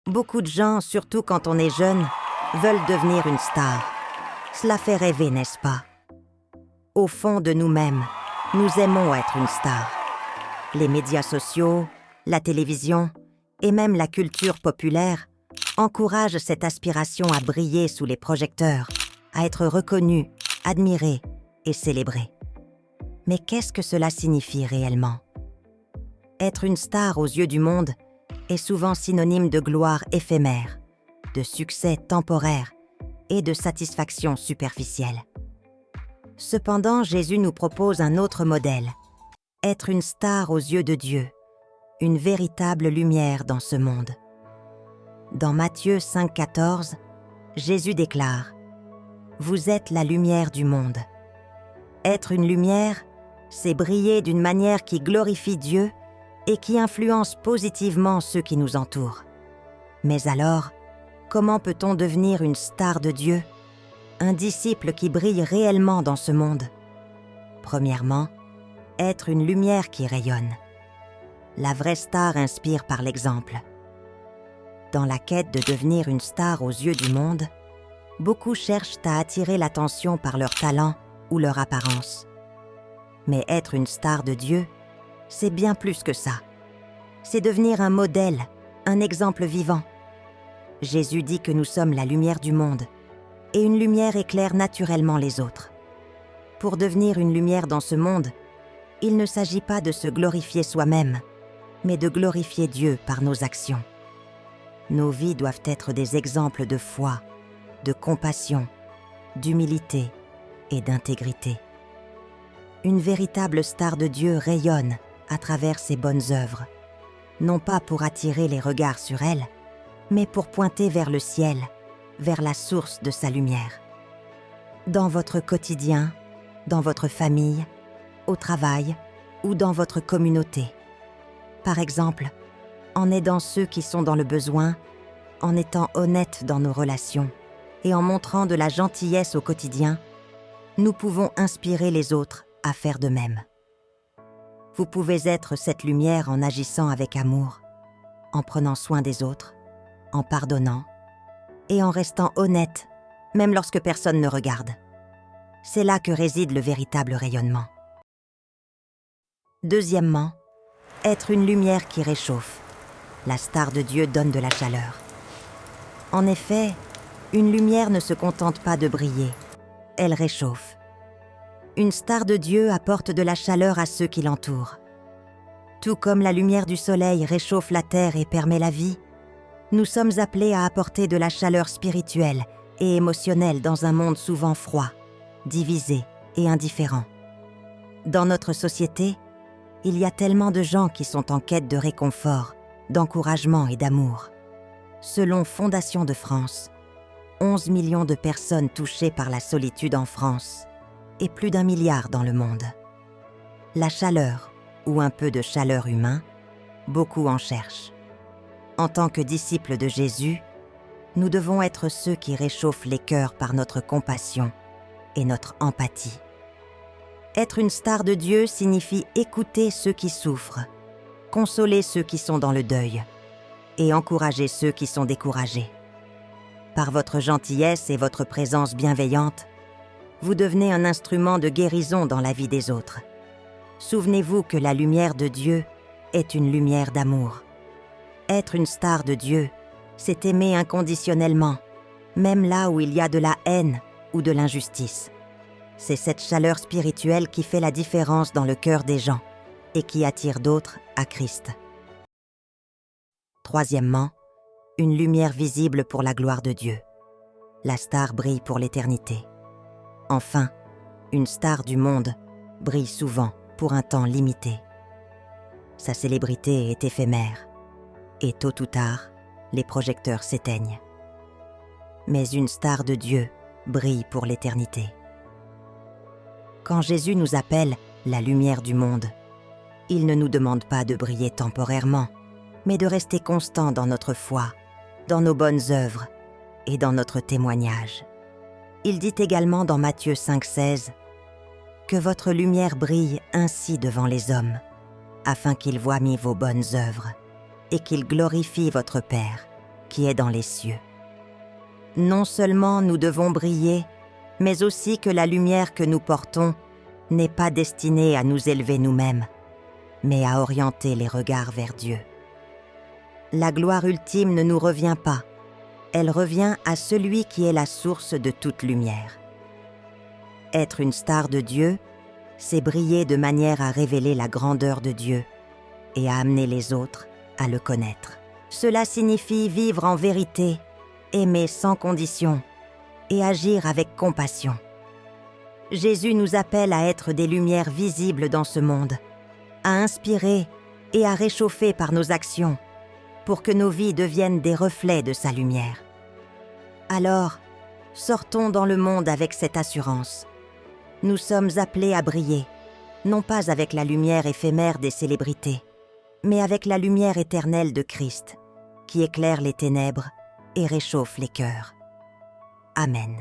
Beaucoup de gens, surtout quand on est jeune, veulent devenir une star. Cela fait rêver, n'est-ce pas? Au fond de nous-mêmes, nous aimons être une star. Les médias sociaux, la télévision et même la culture populaire encouragent cette aspiration à briller sous les projecteurs, à être reconnu, admiré et célébré. Mais qu'est-ce que cela signifie réellement? Être une star aux yeux du monde est souvent synonyme de gloire éphémère, de succès temporaire et de satisfaction superficielle. Cependant, Jésus nous propose un autre modèle, être une star aux yeux de Dieu, une véritable lumière dans ce monde. Dans Matthieu 5,14, Jésus déclare « Vous êtes la lumière du monde ». Être une lumière, c'est briller d'une manière qui glorifie Dieu et qui influence positivement ceux qui nous entourent. Mais alors, comment peut-on devenir une star de Dieu, un disciple qui brille réellement dans ce monde? Premièrement, être une lumière qui rayonne. La vraie star inspire par l'exemple. Dans la quête de devenir une star aux yeux du monde, beaucoup cherchent à attirer l'attention par leur talent ou leur apparence. Mais être une star de Dieu, c'est bien plus que ça. C'est devenir un modèle, un exemple vivant. Jésus dit que nous sommes la lumière du monde, et une lumière éclaire naturellement les autres. Pour devenir une lumière dans ce monde, il ne s'agit pas de se glorifier soi-même, mais de glorifier Dieu par nos actions. Nos vies doivent être des exemples de foi, de compassion, d'humilité et d'intégrité. Une véritable star de Dieu rayonne à travers ses bonnes œuvres, non pas pour attirer les regards sur elle, mais pour pointer vers le ciel, vers la source de sa lumière. Dans votre quotidien, dans votre famille, au travail ou dans votre communauté. Par exemple, en aidant ceux qui sont dans le besoin, en étant honnêtes dans nos relations et en montrant de la gentillesse au quotidien, nous pouvons inspirer les autres à faire de même. Vous pouvez être cette lumière en agissant avec amour, en prenant soin des autres, en pardonnant et en restant honnête, même lorsque personne ne regarde. C'est là que réside le véritable rayonnement. Deuxièmement, être une lumière qui réchauffe. La star de Dieu donne de la chaleur. En effet, une lumière ne se contente pas de briller, elle réchauffe. Une star de Dieu apporte de la chaleur à ceux qui l'entourent. Tout comme la lumière du soleil réchauffe la terre et permet la vie, nous sommes appelés à apporter de la chaleur spirituelle et émotionnelle dans un monde souvent froid, divisé et indifférent. Dans notre société, il y a tellement de gens qui sont en quête de réconfort, d'encouragement et d'amour. Selon Fondation de France, 11 millions de personnes touchées par la solitude en France et plus d'1 milliard dans le monde. La chaleur, ou un peu de chaleur humain, beaucoup en cherchent. En tant que disciples de Jésus, nous devons être ceux qui réchauffent les cœurs par notre compassion et notre empathie. Être une star de Dieu signifie écouter ceux qui souffrent, consoler ceux qui sont dans le deuil et encourager ceux qui sont découragés. Par votre gentillesse et votre présence bienveillante, vous devenez un instrument de guérison dans la vie des autres. Souvenez-vous que la lumière de Dieu est une lumière d'amour. Être une star de Dieu, c'est aimer inconditionnellement, même là où il y a de la haine ou de l'injustice. C'est cette chaleur spirituelle qui fait la différence dans le cœur des gens et qui attire d'autres à Christ. Troisièmement, une lumière visible pour la gloire de Dieu. La star brille pour l'éternité. Enfin, une star du monde brille souvent pour un temps limité. Sa célébrité est éphémère et tôt ou tard, les projecteurs s'éteignent. Mais une star de Dieu brille pour l'éternité. Quand Jésus nous appelle la lumière du monde, il ne nous demande pas de briller temporairement, mais de rester constant dans notre foi, dans nos bonnes œuvres et dans notre témoignage. Il dit également dans Matthieu 5,16 « Que votre lumière brille ainsi devant les hommes, afin qu'ils voient mis vos bonnes œuvres, et qu'ils glorifient votre Père qui est dans les cieux. Non seulement nous devons briller, mais aussi que la lumière que nous portons n'est pas destinée à nous élever nous-mêmes, mais à orienter les regards vers Dieu. La gloire ultime ne nous revient pas, elle revient à celui qui est la source de toute lumière. Être une star de Dieu, c'est briller de manière à révéler la grandeur de Dieu et à amener les autres à le connaître. Cela signifie vivre en vérité, aimer sans condition et agir avec compassion. Jésus nous appelle à être des lumières visibles dans ce monde, à inspirer et à réchauffer par nos actions pour que nos vies deviennent des reflets de sa lumière. Alors, sortons dans le monde avec cette assurance. Nous sommes appelés à briller, non pas avec la lumière éphémère des célébrités, mais avec la lumière éternelle de Christ, qui éclaire les ténèbres et réchauffe les cœurs. Amen.